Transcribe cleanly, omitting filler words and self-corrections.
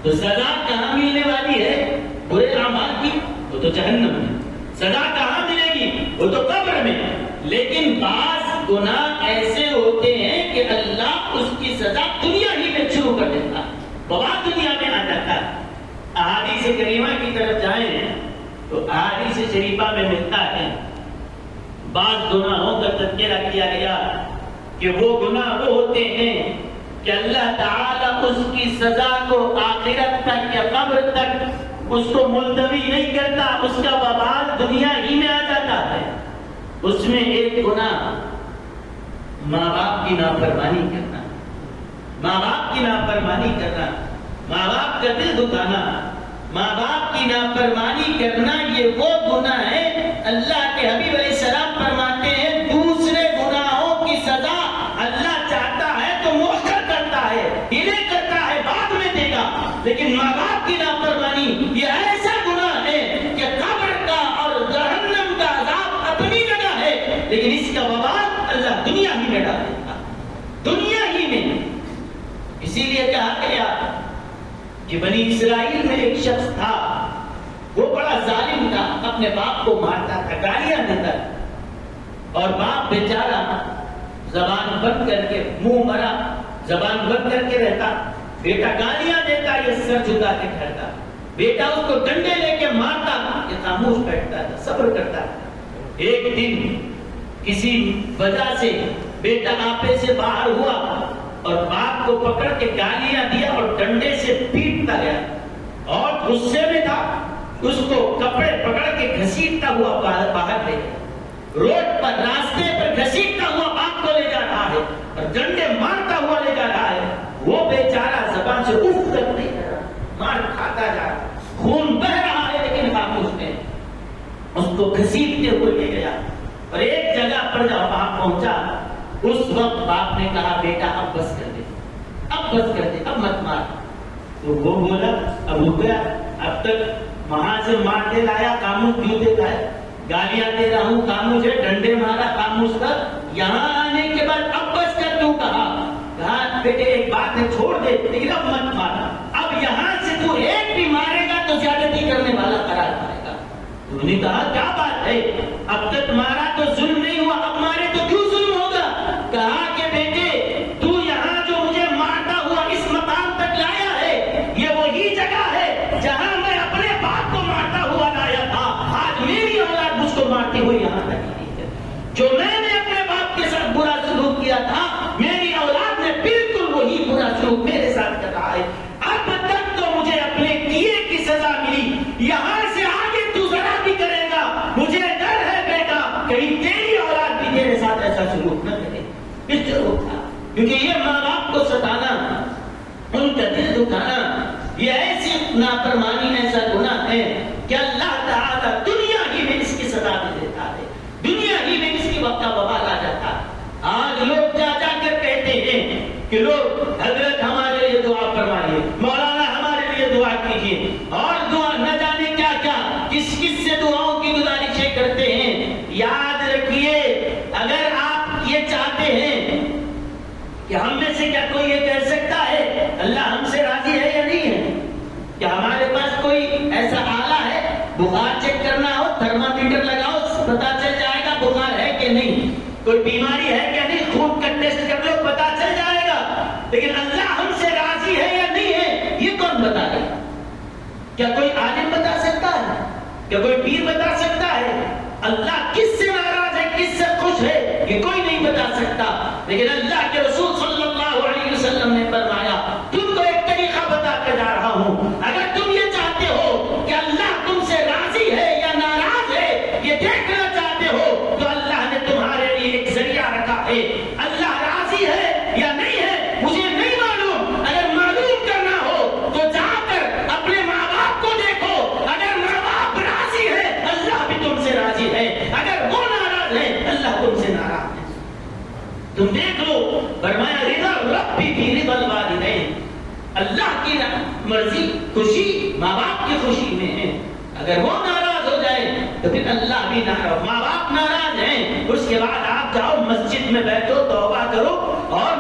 تو سزا کہاں ملنے والی ہے برے اعمال کی؟ وہ تو جہنم میں. سزا کہاں ملے گی؟ وہ تو قبر میں. لیکن بعض گناہ ایسے ہوتے ہیں کہ اللہ اس کی سزا دنیا ہی میں شروع کر دیتا ہے، بابا دنیا میں آ جاتا ہے. احادیث کریمہ کی طرف جائیں تو احادیث شریفہ میں ملتا ہے بعض گناہوں کا تذکرہ کیا گیا کہ وہ گناہ وہ ہوتے ہیں کہ اللہ تعالیٰ اس کی سزا کو آخرت تک یا قبر تک اس کو ملتوی نہیں کرتا، اس کا وبال دنیا ہی میں آ جاتا ہے. اس میں ایک گناہ ماں باپ کی نافرمانی کرنا، ماں باپ کی نافرمانی کرنا، ماں باپ کا دل دکھانا، ماں باپ کی نافرمانی کرنا، یہ وہ گناہ ہے اللہ کے حبیب علیہ السلام فرماتے ہیں دوسرے گناہوں کی سزا اللہ چاہتا ہے تو مؤخر کرتا ہے، ڈیلے کرتا ہے، بعد میں دے گا. لیکن ماں باپ کی نافرمانی یہ ایسا گناہ ہے کہ قبر کا اور جہنم کا عذاب اپنی جگہ ہے، لیکن اس کا وبال اللہ دنیا ہی میں ڈال دیتا، دنیا ہی میں. اسی لیے کہا گیا کہ بنی اسرائیل میں ایک شخص تھا، وہ بڑا ظالم تھا، اپنے باپ کو مارتا تھا، گالیاں دیتا تھا، اور باپ بیچارہ زبان بند کر کے منہ مرا زبان بند کر کے رہتا. بیٹا گالیاں دیتا، یہ سر جھکا کے کھڑتا. بیٹا اس کو ڈنڈے لے کے مارتا، یہ خاموش بیٹھتا تھا، صبر کرتا تھا. ایک دن کسی وجہ سے بیٹا آپے سے باہر ہوا اور باپ کو پکڑ کے گالیاں دیا اور ڈنڈے سے پیٹتا گیا، اور غصے میں تھا، اس کو کپڑے پکڑ کے گھسیٹتا ہوا باہر لے گیا. روڈ پر راستے پر گھسیٹتا ہوا باپ کو لے جا رہا ہے اور ڈنڈے مارتا ہوا لے جا رہا ہے. وہ بیچارہ زبان سے اف تک نہیں کر رہا، مار کھاتا جا رہا، خون بہ رہا ہے، لیکن خاموش نے اس کو گھسیٹتے ہوئے لے گیا اور ایک جگہ پر جب وہاں پہنچا اس وقت باپ نے کہا بیٹا اب بس کر دے، اب بس کر دے، اب مت مار. تو وہ بولا اب ہو گیا، اب تک وہاں سے مارتے لایا، خاموش کیوں دیتا ہے؟ گالیاں دے رہا ہوں خاموش ہے، ڈنڈے مارا خاموش کر. یہاں آنے کے بعد اب بس کر کیوں کہا؟ کہا بیٹے ایک بات ہے چھوڑ دے، لیکن اب مت مارا. اب یہاں سے تو ایک بھی مارے گا تو زیادتی کرنے والا قرار پائے گا. انہوں نے کہا کیا بات ہے، اب تک مارا تو ظلم نہیں ہوا، اب مارے تو کیوں ظلم ہوگا؟ کہا کہ بیٹے تو یہاں جو مجھے مارتا ہوا اس مقام تک لایا ہے، یہ وہی جگہ ہے جہاں میں اپنے باپ کو مارتا ہوا لایا تھا. آج میری اولاد مجھ کو مارتے ہوئے یہاں تک آئی ہے. جو میں نے اپنے باپ کے ساتھ برا سلوک کیا تھا، میری اولاد نے بالکل وہی برا سلوک میرے ساتھ کر رہا ہے. اب تک تو مجھے اپنے کیے کی سزا ملی، یہاں سے آگے تو ذرا بھی کرے گا مجھے ڈر ہے بیٹا کہیں تیری اولاد بھی میرے ساتھ ایسا سلوک نہ کرے. اس ضرور تھا، کیونکہ یہ ماں باپ کو ستانا، ان کا دل دکھانا، یہ ایسی نافرمانی، ایسا گناہ ہے کہ اللہ تعالیٰ دنیا ہی میں اس کی سزا دے دیتا ہے، دنیا ہی میں اس کی وقت کا وبال آ جاتا ہے. آج لوگ جا جا کر کہتے ہیں کہ لوگ حضرت ہمارے لیے دعا فرمائیے، مولانا ہمارے لیے دعا کیجیے، اور دعا نہ جانے کیا کیا کس کس سے دعاؤں کی گزارشیں کرتے ہیں. یاد رکھیے اگر آپ یہ چاہتے ہیں کہ ہم میں سے کیا کوئی یہ کہہ سکتا ہے اللہ ہم سے راضی ہے یا نہیں ہے؟ کیا ہمارے پاس کوئی ایسا آلہ ہے بخار چیک کرنا ہو، تھرمامیٹر لگاؤ پتا چل جائے گا بخار ہے کہ نہیں، کوئی بیماری ہے کہ نہیں، خون کا ٹیسٹ کر لو پتا چل جائے گا. لیکن اللہ ہم سے راضی ہے یا نہیں ہے یہ کون بتا گا؟ کیا کوئی عالم بتا سکتا ہے؟ کیا کوئی پیر بتا سکتا ہے؟ اللہ کس سے ناراض ہے، کس سے خوش ہے، یہ کوئی نہیں بتا سکتا. لیکن اللہ کے رسول صلی اللہ علیہ وسلم نے فرمایا تم کو ایک طریقہ بتا کے جا رہا ہوں، اگر تم یہ چاہتے ہو کہ اللہ تم سے راضی ہے یا ناراض ہے یہ دیکھنا چاہتے ہو تو اللہ نے تمہارے لیے ایک ذریعہ رکھا ہے. اللہ راضی ہے یا نہیں ہے مجھے نہیں معلوم، اگر معلوم کرنا ہو تو جا کر اپنے ماں باپ کو دیکھو، اگر ماں باپ راضی ہے اللہ بھی تم سے راضی ہے، اگر وہ ناراض ہے اللہ تم سے ناراض ہے. تم دیکھ لو، فرمایا رضا ربی فی رضا الوالدین، اللہ کی مرضی خوشی ماں باپ کی خوشی میں ہے. اگر وہ ناراض ہو جائے تو پھر اللہ بھی ناراض. ماں باپ ناراض ہیں، اس کے بعد آپ جاؤ مسجد میں بیٹھو توبہ کرو اور